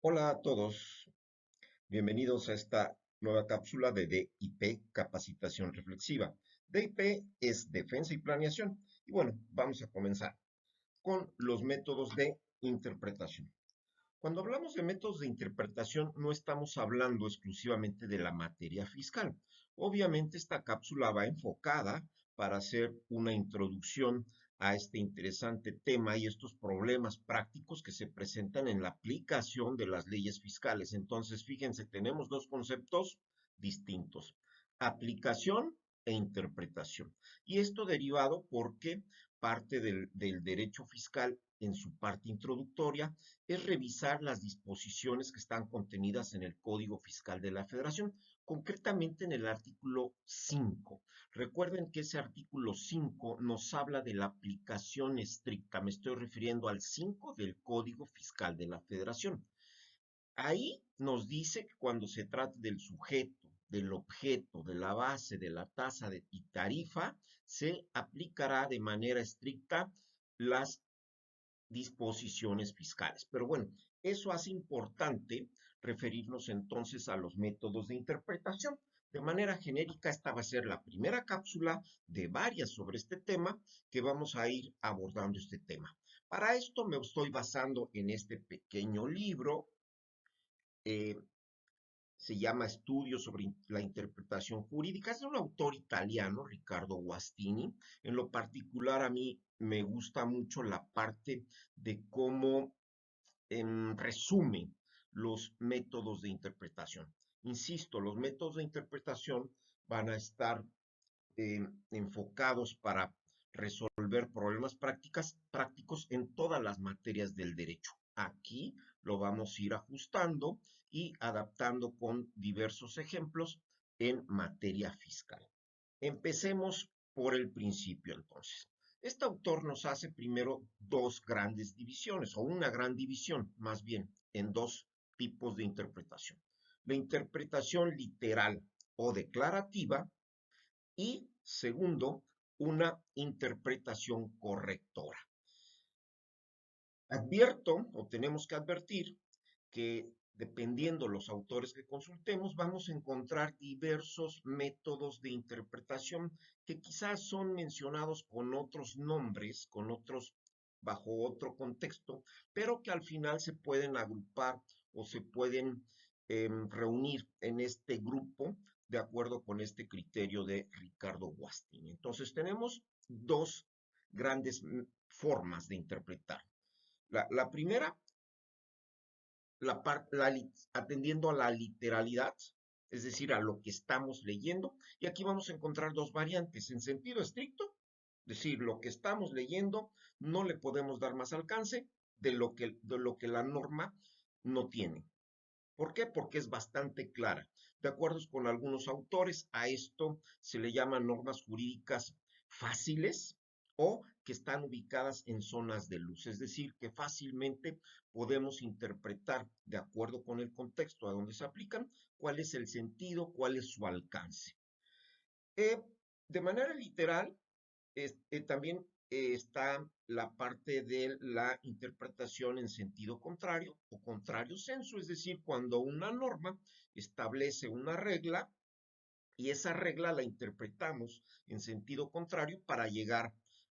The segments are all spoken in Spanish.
Hola a todos, bienvenidos a esta nueva cápsula de DIP, Capacitación Reflexiva. DIP es Defensa y Planeación. Y bueno, vamos a comenzar con los métodos de interpretación. Cuando hablamos de métodos de interpretación, no estamos hablando exclusivamente de la materia fiscal. Obviamente, esta cápsula va enfocada para hacer una introducción a este interesante tema y estos problemas prácticos que se presentan en la aplicación de las leyes fiscales. Entonces, fíjense, tenemos dos conceptos distintos: aplicación e interpretación. Y esto derivado porque parte del derecho fiscal en su parte introductoria es revisar las disposiciones que están contenidas en el Código Fiscal de la Federación, concretamente en el artículo 5. Recuerden que ese artículo 5 nos habla de la aplicación estricta, me estoy refiriendo al 5 del Código Fiscal de la Federación. Ahí nos dice que cuando se trata del sujeto, del objeto, de la base, de la tasa y tarifa, se aplicará de manera estricta las disposiciones fiscales. Pero bueno, eso hace importante referirnos entonces a los métodos de interpretación. De manera genérica, esta va a ser la primera cápsula de varias sobre este tema que vamos a ir abordando este tema. Para esto me estoy basando en este pequeño libro, eh, se llama Estudios sobre la interpretación jurídica, es de un autor italiano, Riccardo Guastini. En lo particular, a mí me gusta mucho la parte de cómo resume los métodos de interpretación. Insisto, los métodos de interpretación van a estar enfocados para resolver problemas prácticos en todas las materias del derecho. Aquí lo vamos a ir ajustando y adaptando con diversos ejemplos en materia fiscal. Empecemos por el principio entonces. Este autor nos hace primero dos grandes divisiones, o una gran división más bien, en dos tipos de interpretación. La interpretación literal o declarativa y, segundo, una interpretación correctora. Advierto, o tenemos que advertir, que dependiendo los autores que consultemos, vamos a encontrar diversos métodos de interpretación que quizás son mencionados con otros nombres, bajo otro contexto, pero que al final se pueden agrupar o se pueden reunir en este grupo de acuerdo con este criterio de Ricardo Guastini. Entonces tenemos dos grandes formas de interpretar. La primera, atendiendo a la literalidad, es decir, a lo que estamos leyendo. Y aquí vamos a encontrar dos variantes. En sentido estricto, es decir, lo que estamos leyendo no le podemos dar más alcance de lo que la norma no tiene. ¿Por qué? Porque es bastante clara. De acuerdo con algunos autores, a esto se le llaman normas jurídicas fáciles o que están ubicadas en zonas de luz, es decir, que fácilmente podemos interpretar de acuerdo con el contexto a donde se aplican cuál es el sentido, cuál es su alcance. Eh, de manera literal, también está la parte de la interpretación en sentido contrario o contrario sensu, es decir, cuando una norma establece una regla y esa regla la interpretamos en sentido contrario para llegar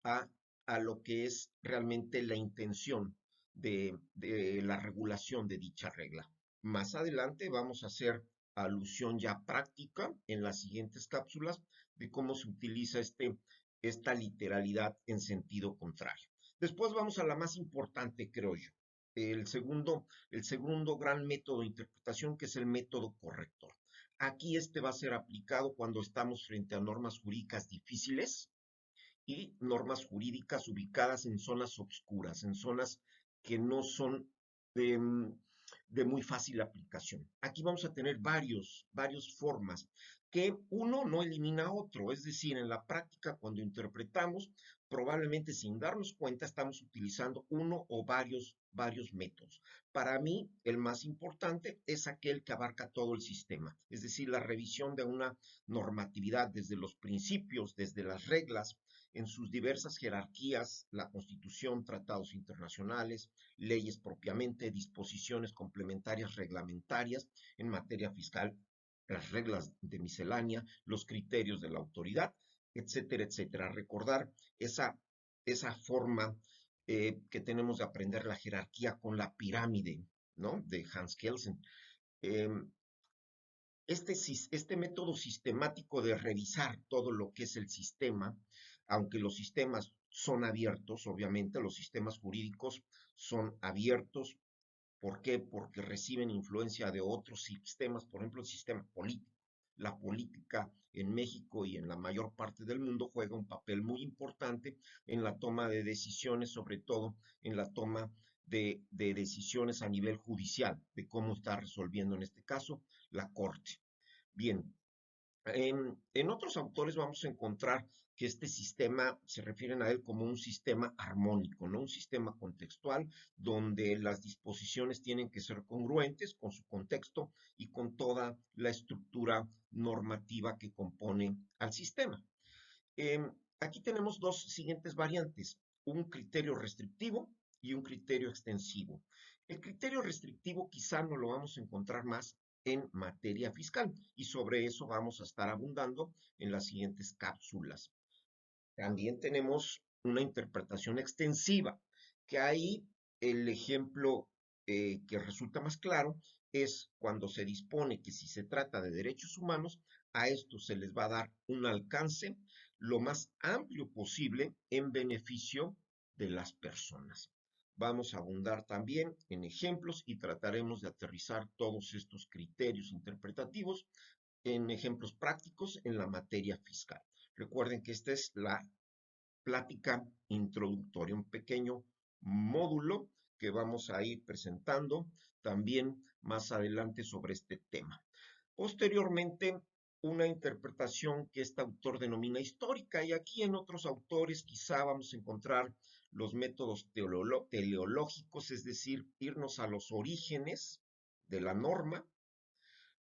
a, a lo que es realmente la intención de la regulación de dicha regla. Más adelante vamos a hacer alusión ya práctica en las siguientes cápsulas de cómo se utiliza esta literalidad en sentido contrario. Después vamos a la más importante, creo yo, el segundo gran método de interpretación, que es el método corrector. Aquí este va a ser aplicado cuando estamos frente a normas jurídicas difíciles y normas jurídicas ubicadas en zonas obscuras, en zonas que no son de, de muy fácil aplicación. Aquí vamos a tener varias formas que uno no elimina otro, es decir, en la práctica cuando interpretamos, probablemente sin darnos cuenta estamos utilizando uno o varios métodos. Para mí, el más importante es aquel que abarca todo el sistema, es decir, la revisión de una normatividad desde los principios, desde las reglas, en sus diversas jerarquías, la Constitución, tratados internacionales, leyes propiamente, disposiciones complementarias reglamentarias en materia fiscal, las reglas de miscelánea, los criterios de la autoridad, etcétera, etcétera. Recordar esa forma que tenemos de aprender la jerarquía con la pirámide, ¿no? De Hans Kelsen. Eh, este método sistemático de revisar todo lo que es el sistema, aunque los sistemas son abiertos, obviamente los sistemas jurídicos son abiertos. ¿Por qué? Porque reciben influencia de otros sistemas, por ejemplo, el sistema político. La política en México y en la mayor parte del mundo juega un papel muy importante en la toma de decisiones, sobre todo en la toma de decisiones a nivel judicial, de cómo está resolviendo en este caso la Corte. Bien, en otros autores vamos a encontrar que este sistema se refieren a él como un sistema armónico, ¿no? Un sistema contextual donde las disposiciones tienen que ser congruentes con su contexto y con toda la estructura normativa que compone al sistema. Aquí tenemos dos siguientes variantes, un criterio restrictivo y un criterio extensivo. El criterio restrictivo quizá no lo vamos a encontrar más en materia fiscal y sobre eso vamos a estar abundando en las siguientes cápsulas. También tenemos una interpretación extensiva, que ahí el ejemplo que resulta más claro es cuando se dispone que si se trata de derechos humanos, a estos se les va a dar un alcance lo más amplio posible en beneficio de las personas. Vamos a abundar también en ejemplos y trataremos de aterrizar todos estos criterios interpretativos en ejemplos prácticos en la materia fiscal. Recuerden que esta es la plática introductoria, un pequeño módulo que vamos a ir presentando también más adelante sobre este tema. Posteriormente, una interpretación que este autor denomina histórica, y aquí en otros autores quizá vamos a encontrar los métodos teleológicos, es decir, irnos a los orígenes de la norma,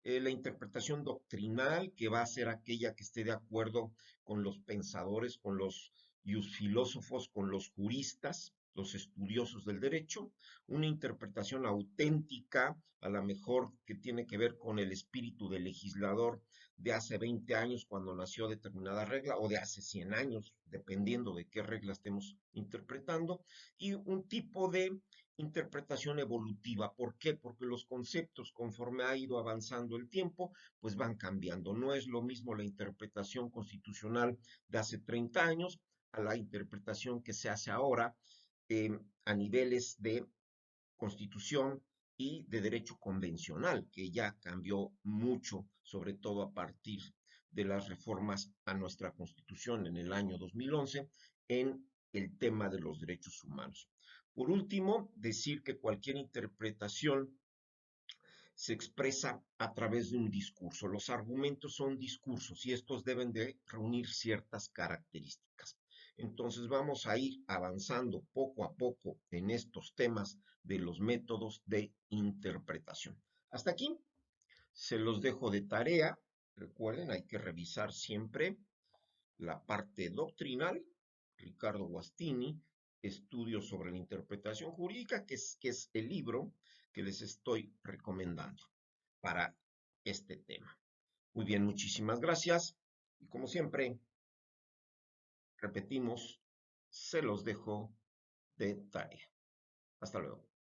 la interpretación doctrinal, que va a ser aquella que esté de acuerdo con los pensadores, con los filósofos, con los juristas, los estudiosos del derecho, una interpretación auténtica, a lo mejor que tiene que ver con el espíritu del legislador de hace 20 años cuando nació determinada regla, o de hace 100 años, dependiendo de qué regla estemos interpretando, y un tipo de interpretación evolutiva. ¿Por qué? Porque los conceptos, conforme ha ido avanzando el tiempo, pues van cambiando. No es lo mismo la interpretación constitucional de hace 30 años a la interpretación que se hace ahora a niveles de constitución y de derecho convencional, que ya cambió mucho, sobre todo a partir de las reformas a nuestra constitución en el año 2011 en el tema de los derechos humanos. Por último, decir que cualquier interpretación se expresa a través de un discurso. Los argumentos son discursos y estos deben de reunir ciertas características. Entonces vamos a ir avanzando poco a poco en estos temas de los métodos de interpretación. Hasta aquí se los dejo de tarea. Recuerden, hay que revisar siempre la parte doctrinal, Ricardo Guastini, Estudios sobre la Interpretación Jurídica, que es el libro que les estoy recomendando para este tema. Muy bien, muchísimas gracias. Y como siempre, repetimos, se los dejo de tarea. Hasta luego.